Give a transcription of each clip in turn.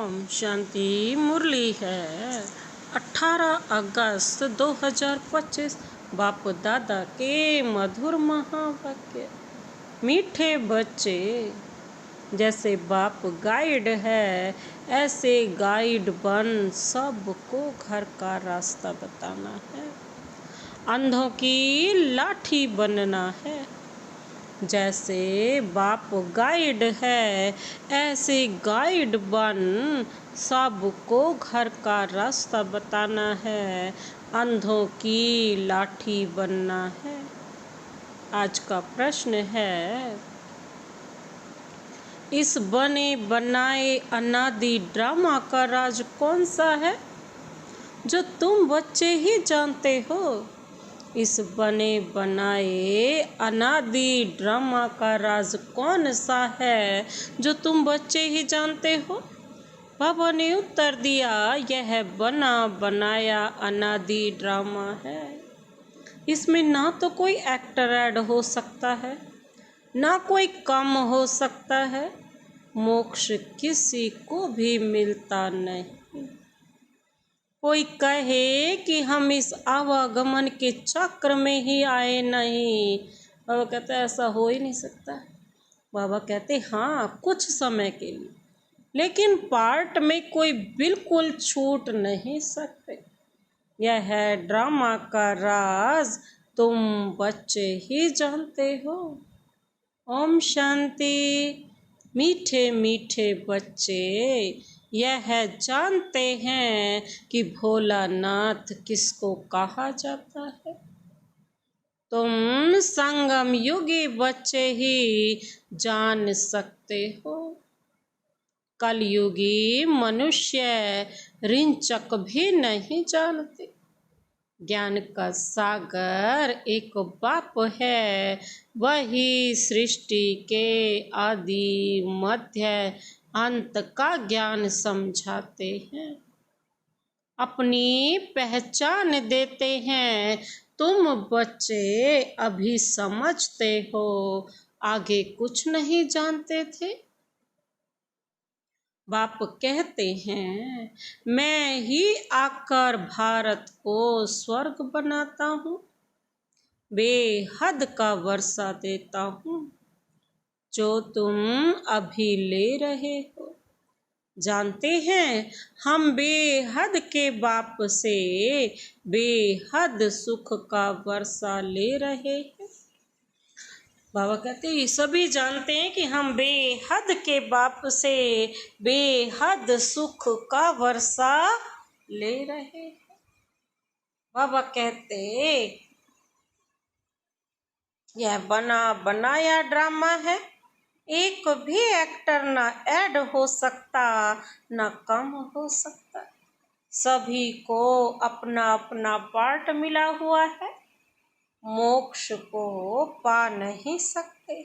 ओम शांति। मुरली है 18 अगस्त 2025। बाप दादा के मधुर महावाक्य। मीठे बच्चे, जैसे बाप गाइड है ऐसे गाइड बन सबको घर का रास्ता बताना है। अंधों की लाठी बनना है। जैसे बाप गाइड है ऐसे गाइड बन सबको घर का रास्ता बताना है। अंधों की लाठी बनना है। आज का प्रश्न है, इस बने बनाए अनादि ड्रामा का राज कौन सा है जो तुम बच्चे ही जानते हो। इस बने बनाए अनादि ड्रामा का राज कौन सा है जो तुम बच्चे ही जानते हो। बाबा ने उत्तर दिया, यह बना बनाया अनादि ड्रामा है। इसमें ना तो कोई एक्टर ऐड हो सकता है, ना कोई कम हो सकता है। मोक्ष किसी को भी मिलता नहीं। कोई कहे कि हम इस आवागमन के चक्र में ही आए नहीं। बाबा कहते ऐसा हो ही नहीं सकता। बाबा कहते हाँ, कुछ समय के लिए, लेकिन पार्ट में कोई बिल्कुल छूट नहीं सकते। यह है ड्रामा का राज, तुम बच्चे ही जानते हो। ओम शांति। मीठे मीठे बच्चे यह जानते हैं कि भोलानाथ किसको कहा जाता है। तुम संगम युगी बच्चे ही जान सकते हो। कलयुगी मनुष्य रिंचक भी नहीं जानते। ज्ञान का सागर एक बाप है, वही सृष्टि के आदि मध्य अंत का ज्ञान समझाते हैं, अपनी पहचान देते हैं। तुम बच्चे अभी समझते हो, आगे कुछ नहीं जानते थे। बाप कहते हैं, मैं ही आकर भारत को स्वर्ग बनाता हूँ, बेहद का वर्षा देता हूँ जो तुम अभी ले रहे हो। जानते हैं हम बेहद के बाप से बेहद सुख का वर्षा ले रहे हैं। बाबा कहते हैं सभी जानते हैं कि हम बेहद के बाप से बेहद सुख का वर्षा ले रहे हैं। बाबा कहते यह बना बनाया ड्रामा है, एक भी एक्टर ना ऐड हो सकता ना कम हो सकता। सभी को अपना अपना पार्ट मिला हुआ है। मोक्ष को पा नहीं सकते।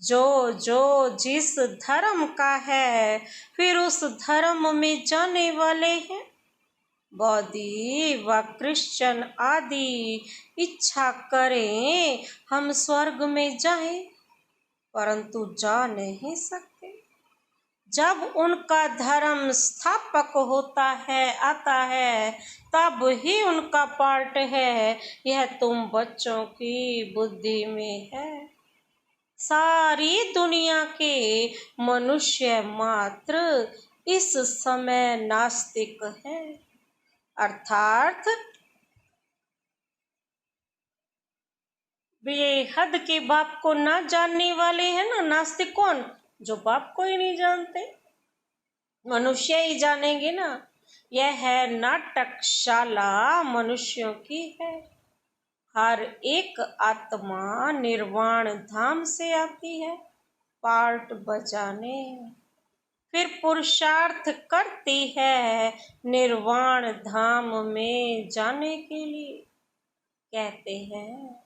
जो जो जिस धर्म का है फिर उस धर्म में जाने वाले हैं। बौद्धी व क्रिश्चियन आदि इच्छा करें हम स्वर्ग में जाएं, परंतु जा नहीं सकते। जब उनका धर्म स्थापक होता है आता है तब ही उनका पार्ट है। यह तुम बच्चों की बुद्धि में है। सारी दुनिया के मनुष्य मात्र इस समय नास्तिक हैं, अर्थात बेहद के बाप को ना जानने वाले हैं ना। नास्तिक कौन? जो बाप को ही नहीं जानते। मनुष्य ही जानेंगे ना। यह है नाटकशाला मनुष्यों की है। हर एक आत्मा निर्वाण धाम से आती है पार्ट बजाने, फिर पुरुषार्थ करती है निर्वाण धाम में जाने के लिए। कहते हैं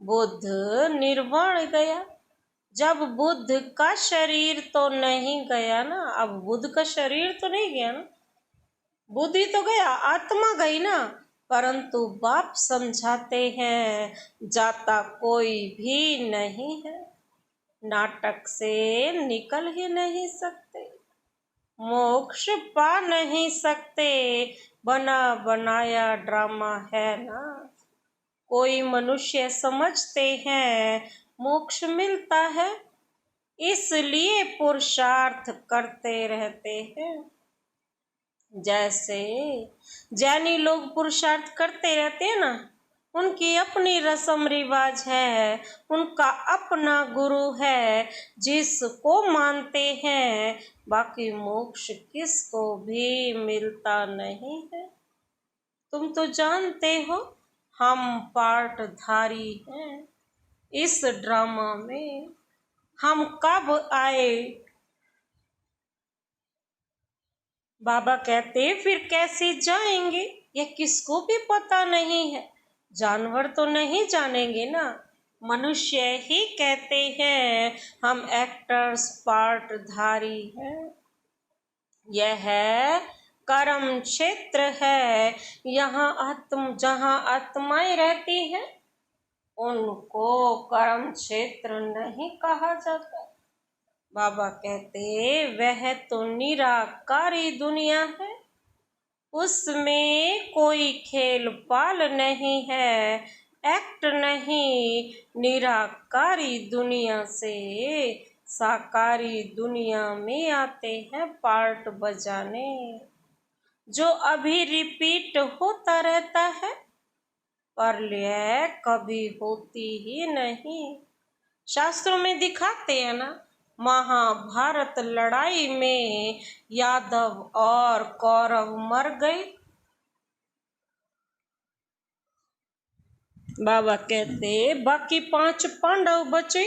बुद्ध निर्वाण गया। जब बुद्ध का शरीर तो नहीं गया ना, अब बुद्ध का शरीर तो नहीं गया ना, बुद्धि तो गया, आत्मा गई ना। परंतु बाप समझाते हैं जाता कोई भी नहीं है, नाटक से निकल ही नहीं सकते। मोक्ष पा नहीं सकते, बना बनाया ड्रामा है ना। कोई मनुष्य समझते हैं मोक्ष मिलता है, इसलिए पुरुषार्थ करते रहते हैं। जैसे जैनी लोग पुरुषार्थ करते रहते हैं ना, उनकी अपनी रस्म रिवाज है, उनका अपना गुरु है जिसको मानते हैं। बाकी मोक्ष किसको भी मिलता नहीं है। तुम तो जानते हो हम पार्टधारी हैं इस ड्रामा में। हम कब आए? बाबा कहते फिर कैसे जाएंगे, यह किसको भी पता नहीं है। जानवर तो नहीं जानेंगे ना, मनुष्य ही कहते हैं हम एक्टर्स पार्टधारी हैं। यह कर्म क्षेत्र है, जहाँ आत्माएं रहती हैं उनको कर्म क्षेत्र नहीं कहा जाता। बाबा कहते वह तो निराकारी दुनिया है, उसमें कोई खेल पाल नहीं है, एक्ट नहीं। निराकारी दुनिया से साकारी दुनिया में आते हैं पार्ट बजाने, जो अभी रिपीट होता रहता है, प्रलय कभी होती ही नहीं। शास्त्रों में दिखाते हैं ना, महाभारत लड़ाई में यादव और कौरव मर गए। बाबा कहते बाकी 5 पांडव बचे,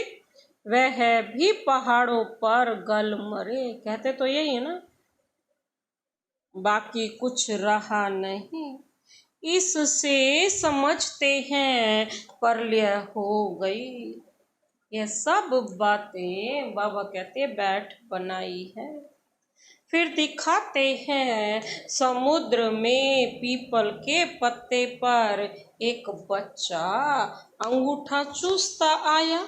वह भी पहाड़ों पर गल मरे। कहते तो यही है ना, बाकी कुछ रहा नहीं। इससे समझते हैं प्रलय हो गई। यह सब बातें बाबा कहते बैठ बनाई है। फिर दिखाते हैं समुद्र में पीपल के पत्ते पर एक बच्चा अंगूठा चूसता आया।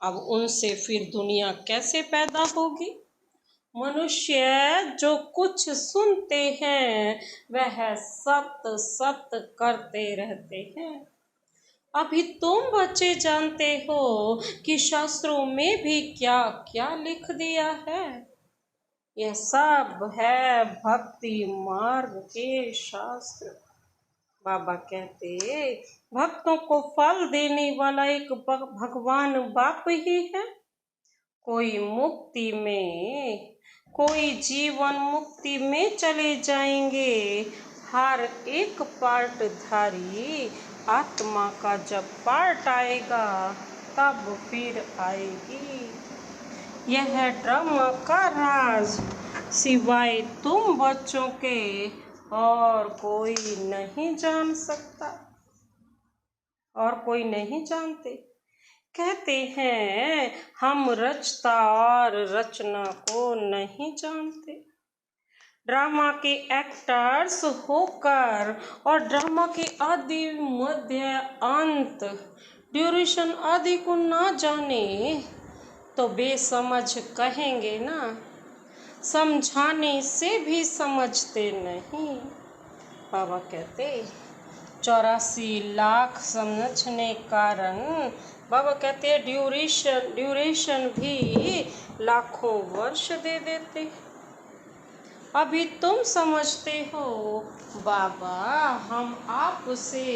अब उनसे फिर दुनिया कैसे पैदा होगी? मनुष्य जो कुछ सुनते हैं वह सत्य सत्य करते रहते हैं। अभी तुम बच्चे जानते हो कि शास्त्रों में भी क्या क्या लिख दिया है। यह सब है भक्ति मार्ग के शास्त्र। बाबा कहते भक्तों को फल देने वाला एक भगवान बाप ही है। कोई मुक्ति में, कोई जीवन मुक्ति में चले जाएंगे। हर एक पार्टधारी आत्मा का जब पार्ट आएगा तब फिर आएगी। यह ड्रामा का राज सिवाय तुम बच्चों के और कोई नहीं जान सकता, और कोई नहीं जानते। कहते हैं हम रचता और रचना को नहीं जानते। ड्रामा के एक्टर्स होकर और ड्रामा के आदि मध्य अंत ड्यूरेशन आदि को ना जाने तो बेसमझ कहेंगे ना। समझाने से भी समझते नहीं। बाबा कहते 84 लाख समझने कारण, बाबा कहते ड्यूरेशन भी लाखों वर्ष दे देते। अभी तुम समझते हो बाबा हम आपसे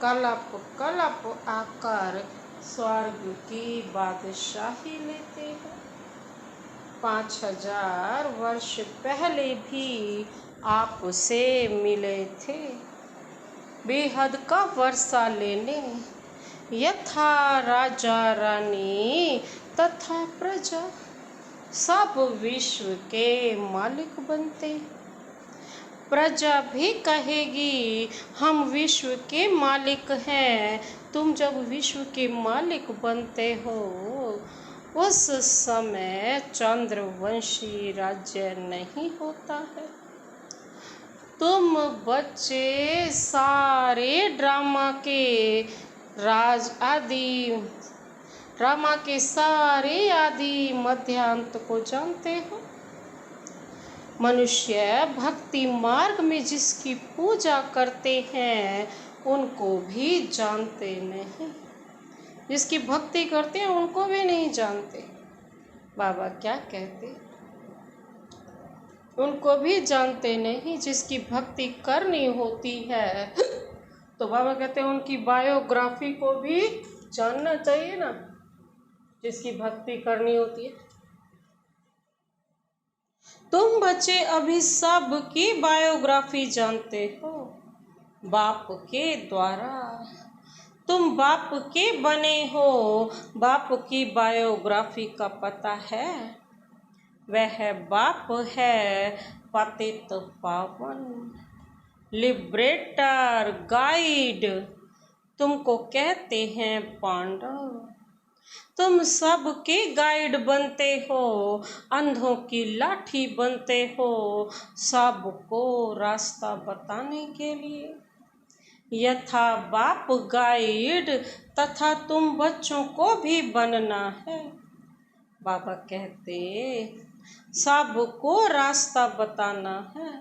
कलप कलप आकर स्वर्ग की बादशाही लेते हैं। 5000 वर्ष पहले भी आपसे मिले थे, बेहद का वर्षा लेने। यथा राजा रानी तथा प्रजा, सब विश्व के मालिक बनते। प्रजा भी कहेगी हम विश्व के मालिक हैं। तुम जब विश्व के मालिक बनते हो उस समय चंद्रवंशी राज्य नहीं होता है। तुम बच्चे सारे ड्रामा के सारे आदि मध्यांत को जानते हो। मनुष्य भक्ति मार्ग में जिसकी पूजा करते हैं उनको भी जानते नहीं। जिसकी भक्ति करते हैं उनको भी नहीं जानते। बाबा क्या कहते, उनको भी जानते नहीं। जिसकी भक्ति करनी होती है तो बाबा कहते हैं उनकी बायोग्राफी को भी जानना चाहिए ना, जिसकी भक्ति करनी होती है। तुम बच्चे अभी सब की बायोग्राफी जानते हो बाप के द्वारा। तुम बाप के बने हो, बाप की बायोग्राफी का पता है। वह बाप है पतित पावन, लिबरेटर, गाइड। तुमको कहते हैं पांडव। तुम सबके गाइड बनते हो, अंधों की लाठी बनते हो, सबको रास्ता बताने के लिए। यथा बाप गाइड तथा तुम बच्चों को भी बनना है। बाबा कहते सबको रास्ता बताना है।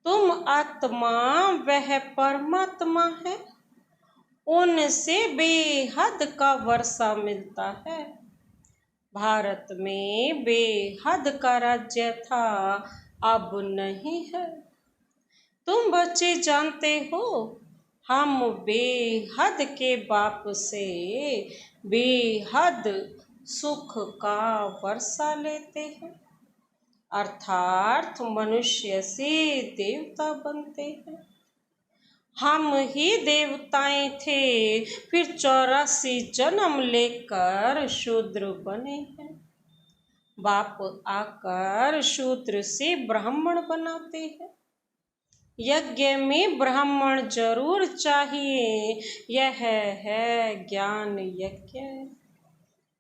तुम आत्मा वह परमात्मा है, उनसे बेहद का वर्षा मिलता है। भारत में बेहद का राज्य था, अब नहीं है। तुम बच्चे जानते हो हम बेहद के बाप से बेहद सुख का वर्षा लेते हैं, अर्थात मनुष्य से देवता बनते हैं। हम ही देवताएं थे, फिर 84 जन्म लेकर शूद्र बने हैं। बाप आकर शूद्र से ब्राह्मण बनाते हैं। यज्ञ में ब्राह्मण जरूर चाहिए, यह है ज्ञान यज्ञ।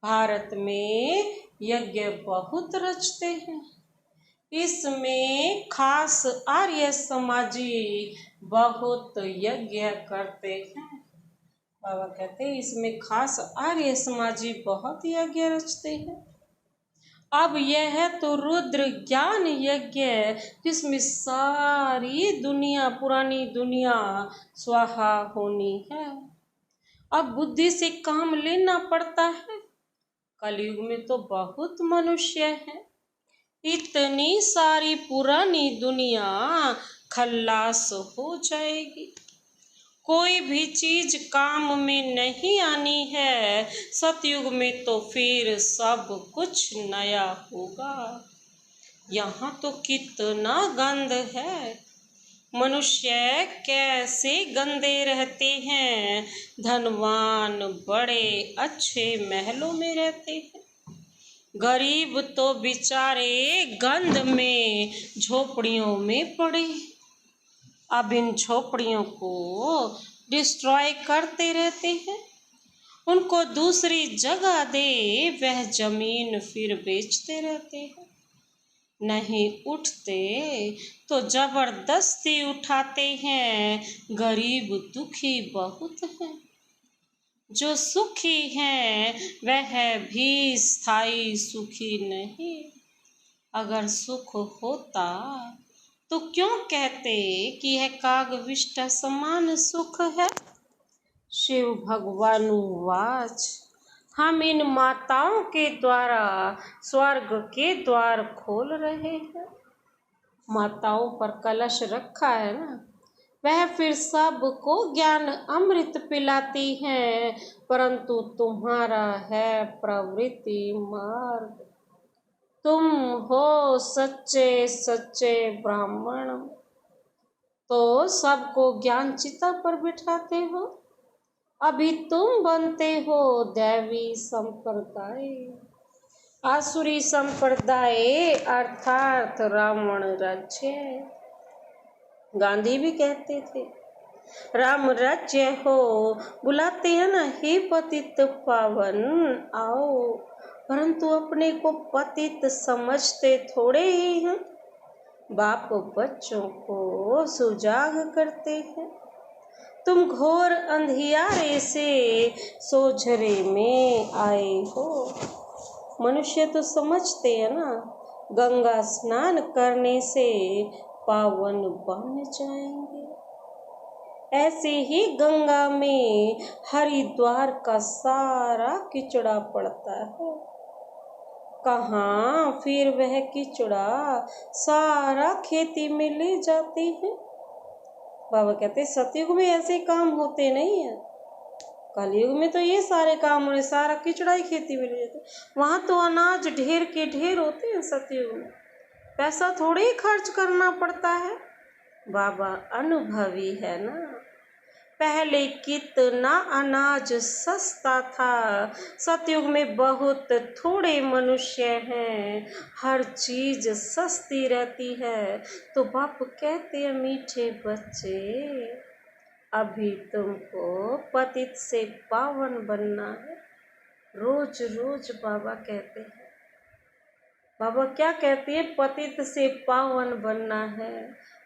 भारत में यज्ञ बहुत रचते हैं, इसमें खास आर्य समाजी बहुत यज्ञ करते हैं। बाबा कहते हैं इसमें खास आर्य समाजी बहुत यज्ञ रचते हैं। अब यह तो रुद्र ज्ञान यज्ञ जिसमें सारी दुनिया, पुरानी दुनिया स्वाहा होनी है। अब बुद्धि से काम लेना पड़ता है। कलयुग में तो बहुत मनुष्य हैं, इतनी सारी पुरानी दुनिया खल्लास हो जाएगी। कोई भी चीज काम में नहीं आनी है। सतयुग में तो फिर सब कुछ नया होगा। यहाँ तो कितना गंद है। मनुष्य कैसे गंदे रहते हैं। धनवान बड़े अच्छे महलों में रहते हैं, गरीब तो बेचारे गंद में झोपड़ियों में पड़े। अब इन झोपड़ियों को डिस्ट्रॉय करते रहते हैं। उनको दूसरी जगह दे, वह जमीन फिर बेचते रहते हैं। नहीं उठते तो जबरदस्ती उठाते हैं। गरीब दुखी बहुत हैं। जो सुखी हैं वह भी स्थायी सुखी नहीं। अगर सुख होता तो क्यों कहते कि यह कागविष्ट समान सुख है। शिव भगवानुवाच, हम इन माताओं के द्वारा स्वर्ग के द्वार खोल रहे हैं। माताओं पर कलश रखा है ना, वह फिर सबको ज्ञान अमृत पिलाती हैं, परंतु तुम्हारा है प्रवृत्ति मार्ग। तुम हो सच्चे सच्चे ब्राह्मण, तो सबको ज्ञान चिता पर बिठाते हो। अभी तुम बनते हो दैवी संप्रदाय। आसुरी संप्रदाय अर्थात रावण राज्य। गांधी भी कहते थे राम राज्य हो। बुलाते हैं ना, हे पतित पावन आओ, परंतु अपने को पतित समझते थोड़े ही हैं। बाप बच्चों को सुजाग करते हैं। तुम घोर अंधियारे से सोझरे में आए हो। मनुष्य तो समझते हैं ना, गंगा स्नान करने से पावन बन जाएंगे। ऐसे ही गंगा में हरिद्वार का सारा कीचड़ा पड़ता है। कहाँ फिर वह कीचड़ा सारा खेती में ले जाते हैं। बाबा कहते सतयुग में ऐसे काम होते नहीं है। कलयुग में तो ये सारे काम हो रहे, सारा कीचड़ा ही खेती में ले जाते। वहाँ तो अनाज ढेर के ढेर होते हैं। सतयुग में पैसा थोड़े ही खर्च करना पड़ता है। बाबा अनुभवी है ना। पहले कितना अनाज सस्ता था, सतयुग में बहुत थोड़े मनुष्य हैं, हर चीज सस्ती रहती है। तो बाप कहते हैं मीठे बच्चे, अभी तुमको पतित से पावन बनना है। रोज रोज बाबा कहते हैं। बाबा क्या कहते हैं? पतित से पावन बनना है,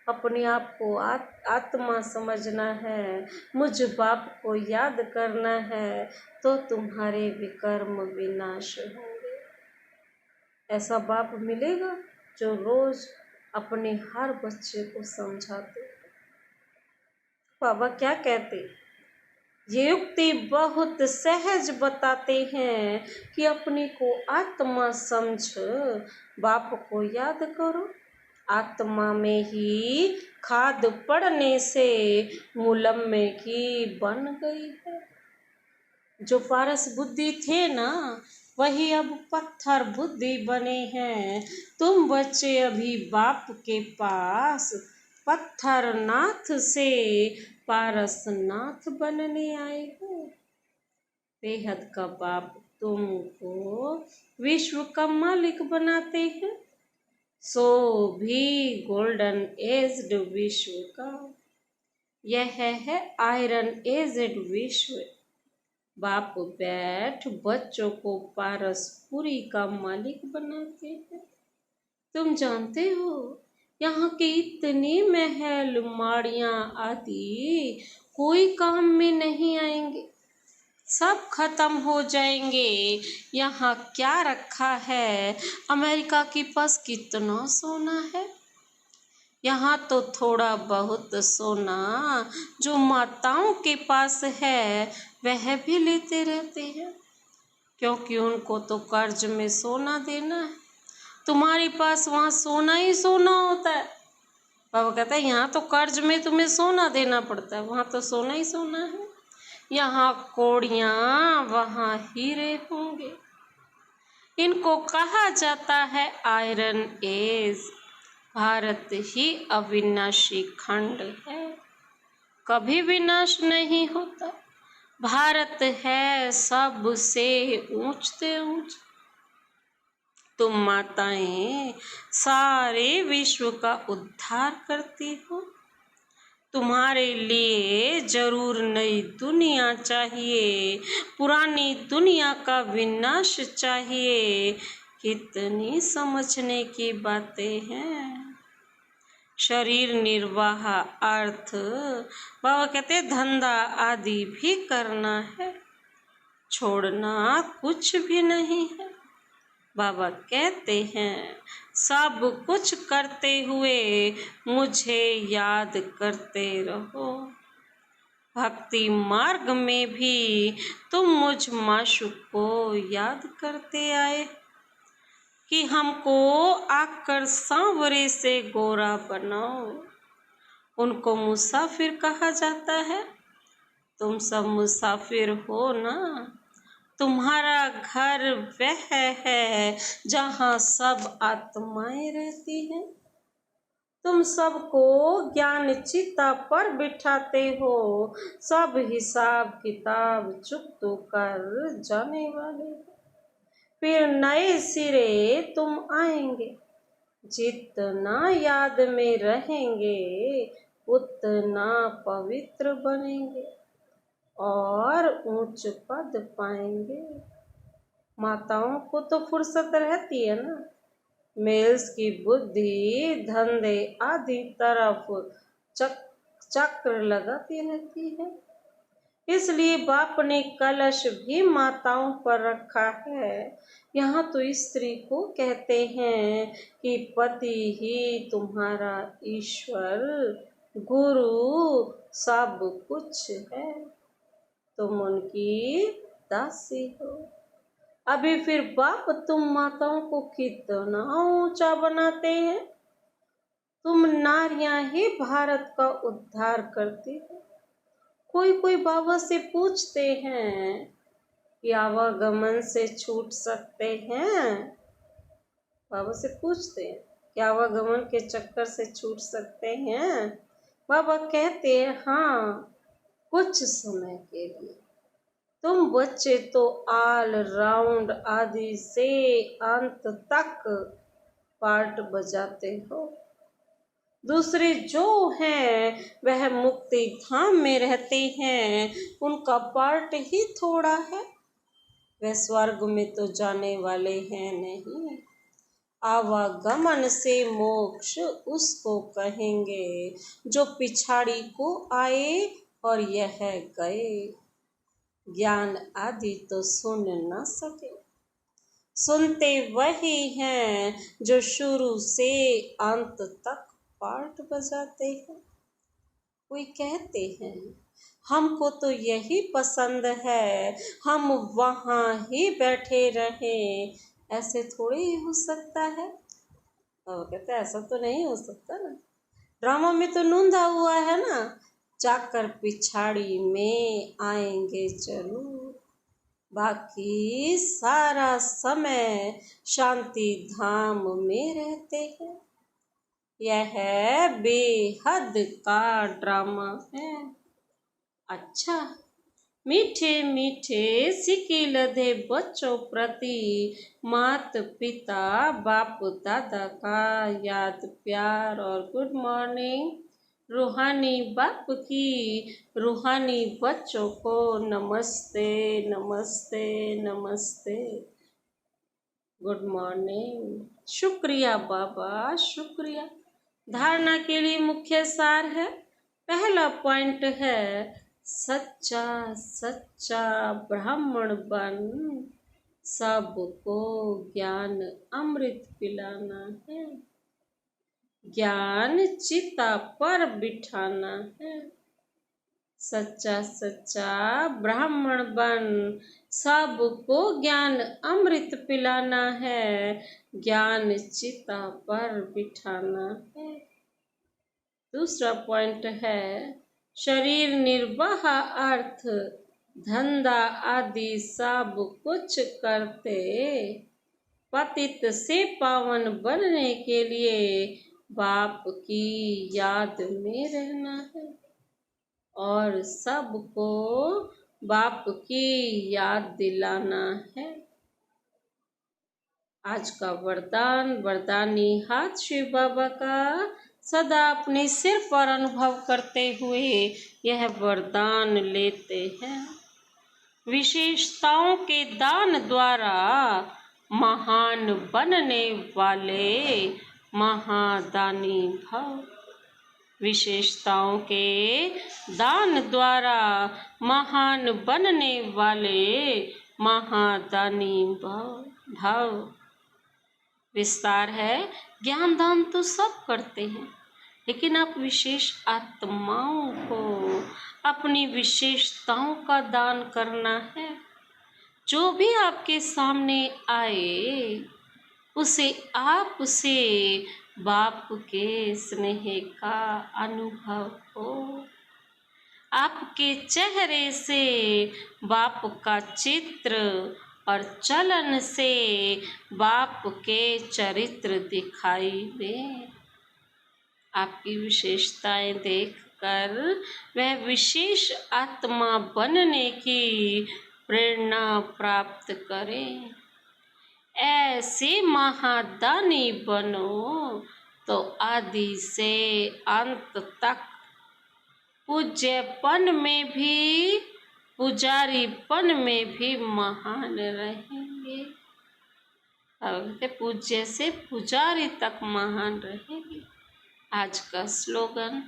अपने आप को आत्मा समझना है, मुझ बाप को याद करना है, तो तुम्हारे विकर्म विनाश होंगे। ऐसा बाप मिलेगा जो रोज अपने हर बच्चे को समझाते। बाबा क्या कहते? ये युक्ति बहुत सहज बताते हैं कि अपने को आत्मा समझ, बाप को याद करो। आत्मा में ही खाद पड़ने से मूलम में की बन गई है। जो पारस बुद्धि थे ना, वही अब पत्थर बुद्धि बने हैं। तुम बच्चे अभी बाप के पास पत्थर नाथ से पारस नाथ बनने आए हो। बेहद का बाप तुमको विश्व का मालिक बनाते हैं, सो भी गोल्डन एज्ड विश्व का। यह है आयरन एज्ड विश्व। बाप बैठ बच्चों को पारसपुरी का मालिक बनाते हैं। तुम जानते हो यहाँ के इतने महल माड़ियाँ आदि कोई काम में नहीं आएंगे, सब खत्म हो जाएंगे। यहाँ क्या रखा है? अमेरिका के पास कितना सोना है। यहाँ तो थोड़ा बहुत सोना जो माताओं के पास है वह भी लेते रहते हैं, क्योंकि उनको तो कर्ज में सोना देना है। तुम्हारे पास वहाँ सोना ही सोना होता है। बाबा कहता है यहाँ तो कर्ज में तुम्हें सोना देना पड़ता है, वहाँ तो सोना ही सोना है। यहाँ कौड़ियाँ, वहाँ हीरे होंगे। इनको कहा जाता है आयरन एज। भारत ही अविनाशी खंड है, कभी विनाश नहीं होता। भारत है सबसे ऊंचते ऊंच। तुम माताएं सारे विश्व का उद्धार करती हो। तुम्हारे लिए जरूर नई दुनिया चाहिए, पुरानी दुनिया का विनाश चाहिए। कितनी समझने की बातें हैं। शरीर निर्वाह, अर्थ, बाबा कहते धंधा आदि भी करना है, छोड़ना कुछ भी नहीं है। बाबा कहते हैं सब कुछ करते हुए मुझे याद करते रहो। भक्ति मार्ग में भी तुम मुझ माशूक को याद करते आए कि हमको आकर सांवरे से गोरा बनाओ। उनको मुसाफिर कहा जाता है। तुम सब मुसाफिर हो ना। तुम्हारा घर वह है जहाँ सब आत्माएं रहती हैं। तुम सबको ज्ञान चिता पर बिठाते हो। सब हिसाब किताब चुकत कर जाने वाले, फिर नए सिरे तुम आएंगे। जितना याद में रहेंगे उतना पवित्र बनेंगे और ऊंच पद पाएंगे। माताओं को तो फुर्सत रहती है ना, मेल्स की बुद्धि धंधे आदि तरफ चक्र लगाती रहती है। इसलिए बाप ने कलश भी माताओं पर रखा है। यहाँ तो स्त्री को कहते हैं कि पति ही तुम्हारा ईश्वर, गुरु सब कुछ है, तुम उनकी दासी हो। अभी फिर बाप तुम माताओं को कितना ऊंचा बनाते हैं। तुम नारियां ही भारत का उद्धार करती हो। कोई कोई बाबा से पूछते हैं कि आवागमन से छूट सकते हैं। बाबा से पूछते हैं कि आवागमन के चक्कर से छूट सकते हैं। बाबा कहते हैं हाँ, कुछ समय के लिए। तुम बच्चे तो ऑल राउंड आदि से अंत तक पार्ट बजाते हो। दूसरे जो हैं वह मुक्ति धाम में रहते हैं, उनका पार्ट ही थोड़ा है। वह स्वर्ग में तो जाने वाले हैं नहीं। आवागमन से मोक्ष उसको कहेंगे जो पिछाड़ी को आए और यह गए। ज्ञान आदि तो सुन न सके, सुनते वही हैं जो शुरू से अंत तक पार्ट बजाते हैं। कोई कहते हैं हमको तो यही पसंद है, हम वहाँ ही बैठे रहें। ऐसे थोड़े ही हो सकता है। और कहते ऐसा तो नहीं हो सकता ना, ड्रामा में तो नूंदा हुआ है ना, जाकर पिछाड़ी में आएंगे जरूर। बाकी सारा समय शांति धाम में रहते हैं। यह बेहद का ड्रामा है। अच्छा, मीठे मीठे सिक्के लदे बच्चों प्रति मात पिता बाप दादा का याद प्यार और गुड मॉर्निंग। रूहानी बाप की रूहानी बच्चों को नमस्ते नमस्ते नमस्ते, गुड मॉर्निंग। शुक्रिया बाबा, शुक्रिया। धारणा के लिए मुख्य सार है। पहला पॉइंट है सच्चा सच्चा ब्राह्मण बन सबको ज्ञान अमृत पिलाना है, ज्ञान चिता पर बिठाना है। सच्चा सच्चा ब्राह्मण बन सबको ज्ञान अमृत पिलाना है, ज्ञान चिता पर बिठाना है। दूसरा पॉइंट है शरीर निर्वाह अर्थ धंधा आदि सब कुछ करते पतित से पावन बनने के लिए बाप की याद में रहना है और सबको बाप की याद दिलाना है। आज का वरदान, वरदानी हाथ शिव बाबा का सदा अपने सिर पर अनुभव करते हुए यह वरदान लेते हैं। विशेषताओं के दान द्वारा महान बनने वाले महादानी भव। विशेषताओं के दान द्वारा महान बनने वाले महादानी भव। विस्तार है, ज्ञान दान तो सब करते हैं, लेकिन आप विशेष आत्माओं को अपनी विशेषताओं का दान करना है। जो भी आपके सामने आए उसे आपसे बाप के स्नेह का अनुभव हो। आपके चेहरे से बाप का चित्र और चलन से बाप के चरित्र दिखाई दे। आपकी विशेषताएं देखकर वह विशेष आत्मा बनने की प्रेरणा प्राप्त करें। ऐसे महादानी बनो तो आदि से अंत तक पूज्यपन में भी पुजारीपन में भी महान रहेंगे। अब पूज्य से पुजारी तक महान रहेंगे। आज का स्लोगन,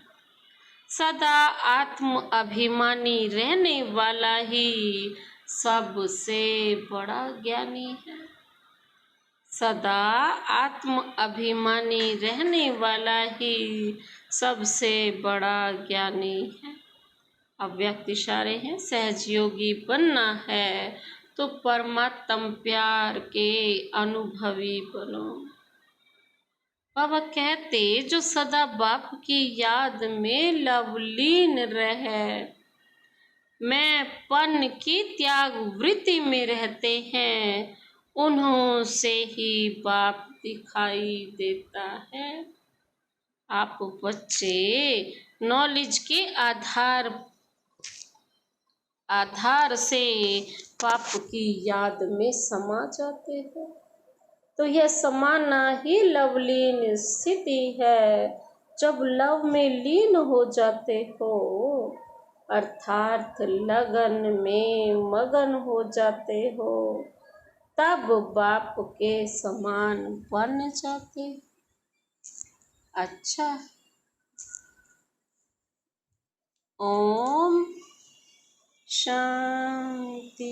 सदा आत्म अभिमानी रहने वाला ही सबसे बड़ा ज्ञानी है। सदा आत्म अभिमानी रहने वाला ही सबसे बड़ा ज्ञानी है। अव्यक्त इशारे हैं। सहजयोगी बनना है तो परमात्म प्यार के अनुभवी बनो। बाबा कहते जो सदा बाप की याद में लवलीन रहे, मैं पन की त्याग वृत्ति में रहते हैं, उन्हों से ही बाप दिखाई देता है। आप बच्चे नॉलेज के आधार से बाप की याद में समा जाते हैं, तो यह समाना ही लवलीन स्थिति है। जब लव में लीन हो जाते हो, अर्थात लगन में मगन हो जाते हो, तब बाप के समान बन जाते। अच्छा, ओम शांति।